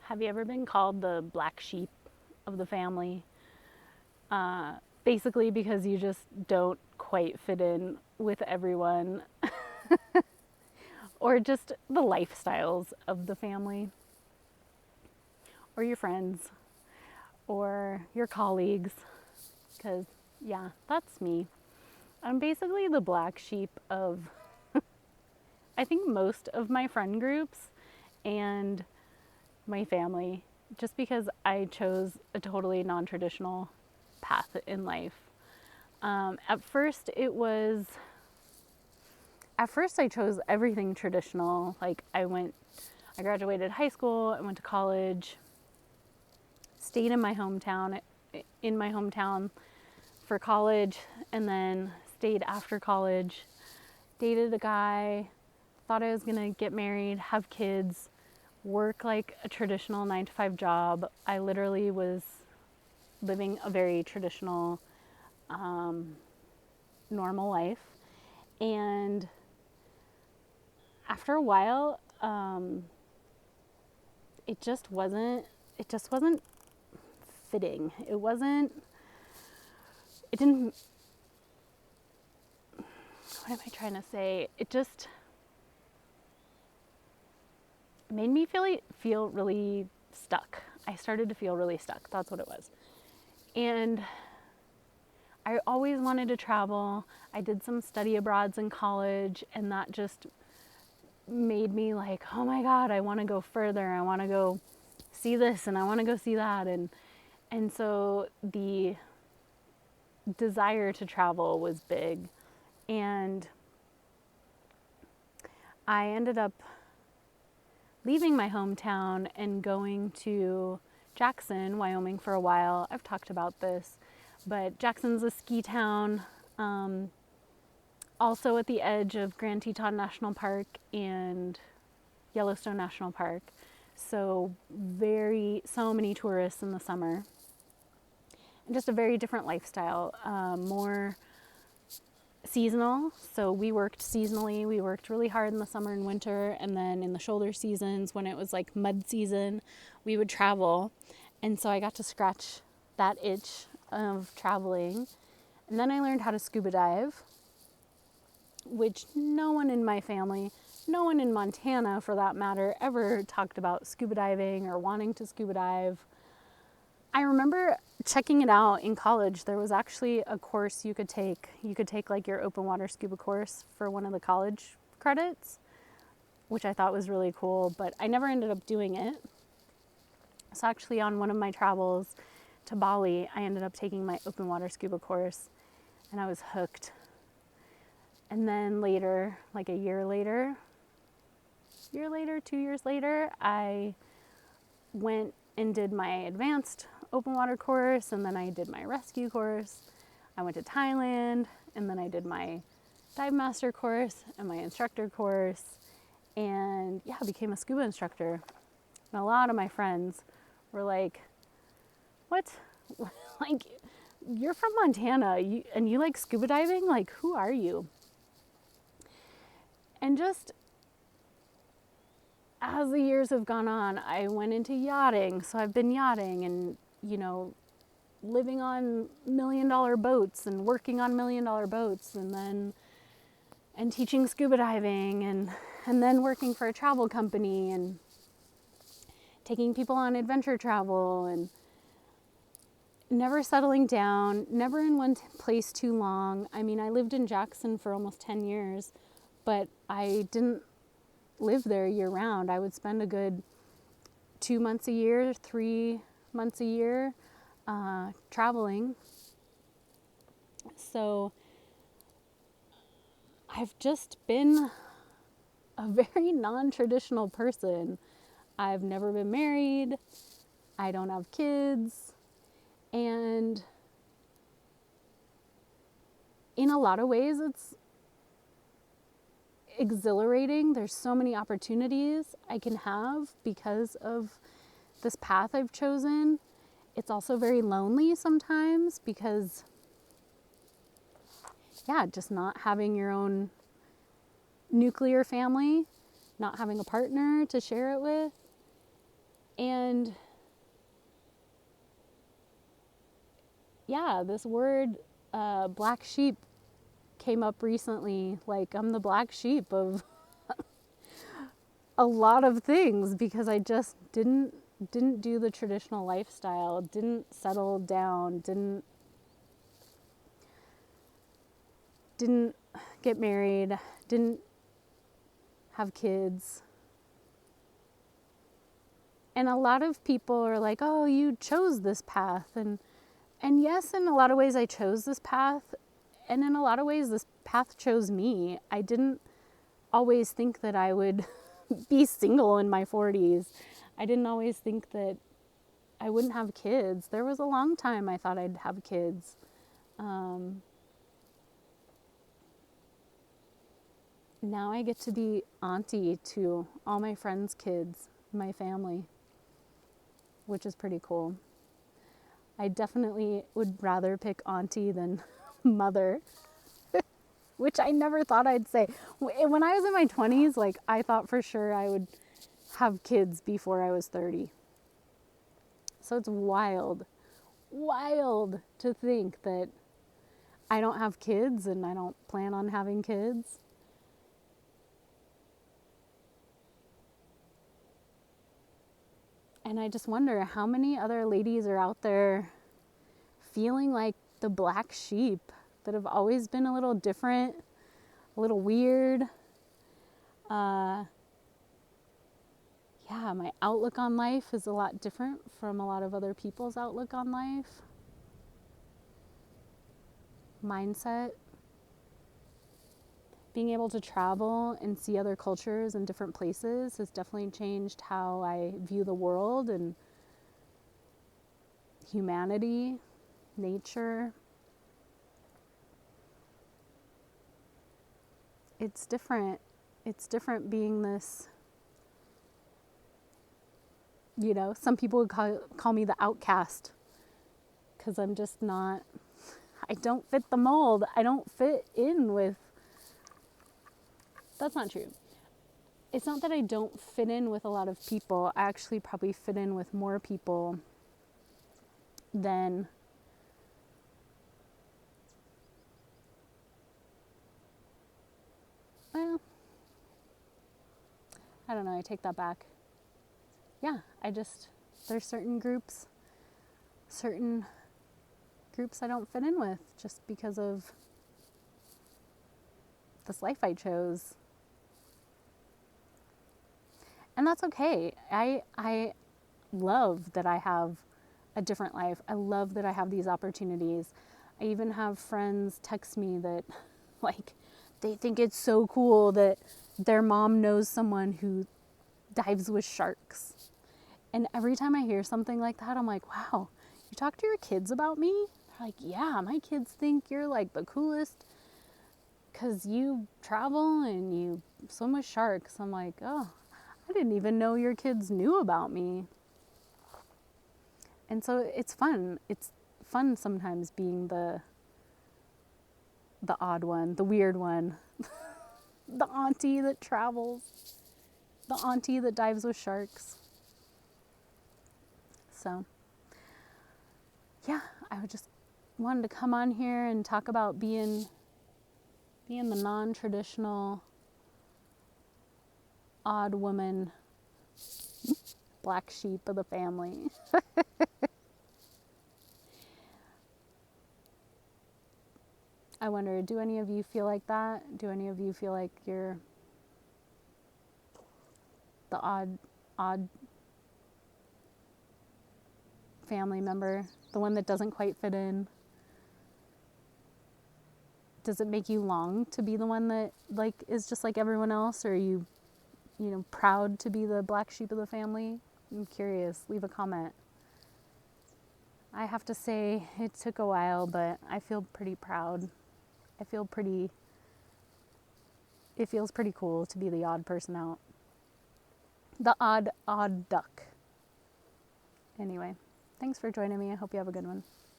Have you ever been called the black sheep of the family? Basically, because you just don't quite fit in with everyone, or just the lifestyles of the family, or your friends, or your colleagues. Because, yeah, that's me. I'm basically the black sheep of, I think, most of my friend groups and my family, just because I chose a totally non-traditional path in life. At first I chose everything traditional. Like I graduated high school, I went to college, stayed in my hometown for college, and then stayed after college, dated a guy, thought I was gonna get married, have kids, work like a traditional 9 to 5 job. I literally was living a very traditional, normal life. And after a while, it just wasn't fitting. It didn't, what am I trying to say? It just made me feel really stuck. I started to feel really stuck. That's what it was. And I always wanted to travel. I did some study abroads in college, and that just made me like, oh my God, I want to go further. I want to go see this and I want to go see that. And so the desire to travel was big. And I ended up leaving my hometown and going to Jackson, Wyoming for a while. I've talked about this, but Jackson's a ski town, also at the edge of Grand Teton National Park and Yellowstone National Park. So many tourists in the summer. And just a very different lifestyle, more seasonal. So we worked seasonally. We worked really hard in the summer and winter, and then in the shoulder seasons, when it was like mud season, we would travel. And so I got to scratch that itch of traveling. And then I learned how to scuba dive, which no one in my family, no one in Montana for that matter, ever talked about scuba diving or wanting to scuba dive. I remember checking it out in college. There was actually a course you could take. You could take like your open water scuba course for one of the college credits, which I thought was really cool, but I never ended up doing it. So actually on one of my travels to Bali, I ended up taking my open water scuba course, and I was hooked. And then later, like 2 years later, I went and did my advanced open water course, and then I did my rescue course. I went to Thailand, and then I did my dive master course and my instructor course, and I became a scuba instructor. And a lot of my friends were like, what? Like, you're from Montana and you like scuba diving? Like, who are you? And just as the years have gone on, I went into yachting. So I've been yachting and, living on $1 million boats and working on $1 million boats, and teaching scuba diving, and then working for a travel company and taking people on adventure travel, and never settling down, never in one place too long. I mean, I lived in Jackson for almost 10 years, but I didn't live there year round. I would spend a good 2 months a year, 3 months a year traveling. So I've just been a very non-traditional person. I've never been married. I don't have kids. And in a lot of ways, it's exhilarating. There's so many opportunities I can have because of this path I've chosen. It's also very lonely sometimes because, just not having your own nuclear family, not having a partner to share it with, And yeah, this word, black sheep, came up recently. Like, I'm the black sheep of a lot of things because I just didn't do the traditional lifestyle, didn't settle down, didn't get married, didn't have kids. And a lot of people are like, "Oh, you chose this path." And yes, in a lot of ways I chose this path, and in a lot of ways this path chose me. I didn't always think that I would be single in my 40s. I didn't always think that I wouldn't have kids. There was a long time I thought I'd have kids. Now I get to be auntie to all my friends' kids, my family, which is pretty cool. I definitely would rather pick auntie than mother, which I never thought I'd say. When I was in my 20s, like, I thought for sure I would have kids before I was 30. So it's wild to think that I don't have kids and I don't plan on having kids. And I just wonder how many other ladies are out there feeling like the black sheep that have always been a little different, a little weird. Yeah, my outlook on life is a lot different from a lot of other people's outlook on life. Mindset. Being able to travel and see other cultures and different places has definitely changed how I view the world and humanity, nature. It's different. It's different being this, some people would call me the outcast because I'm just not, I don't fit the mold. I don't fit in with, that's not true. It's not that I don't fit in with a lot of people. I actually probably fit in with more people than well, I don't know, I take that back. Yeah, there's certain groups I don't fit in with just because of this life I chose. And that's okay. I love that I have a different life. I love that I have these opportunities. I even have friends text me that, like, they think it's so cool that their mom knows someone who dives with sharks. And every time I hear something like that, I'm like, wow, you talk to your kids about me? They're like, yeah, my kids think you're like the coolest because you travel and you swim with sharks. I'm like, oh, I didn't even know your kids knew about me. And so it's fun. It's fun sometimes being the odd one, the weird one, the auntie that travels, the auntie that dives with sharks. So, yeah, I just wanted to come on here and talk about being the non-traditional odd woman, black sheep of the family. I wonder, do any of you feel like that? Do any of you feel like you're the odd family member, the one that doesn't quite fit in? Does it make you long to be the one that, like, is just like everyone else, or are you proud to be the black sheep of the family? I'm curious. Leave a comment. I have to say it took a while, but I feel pretty proud. It feels pretty cool to be the odd person out. The odd duck. Anyway, thanks for joining me. I hope you have a good one.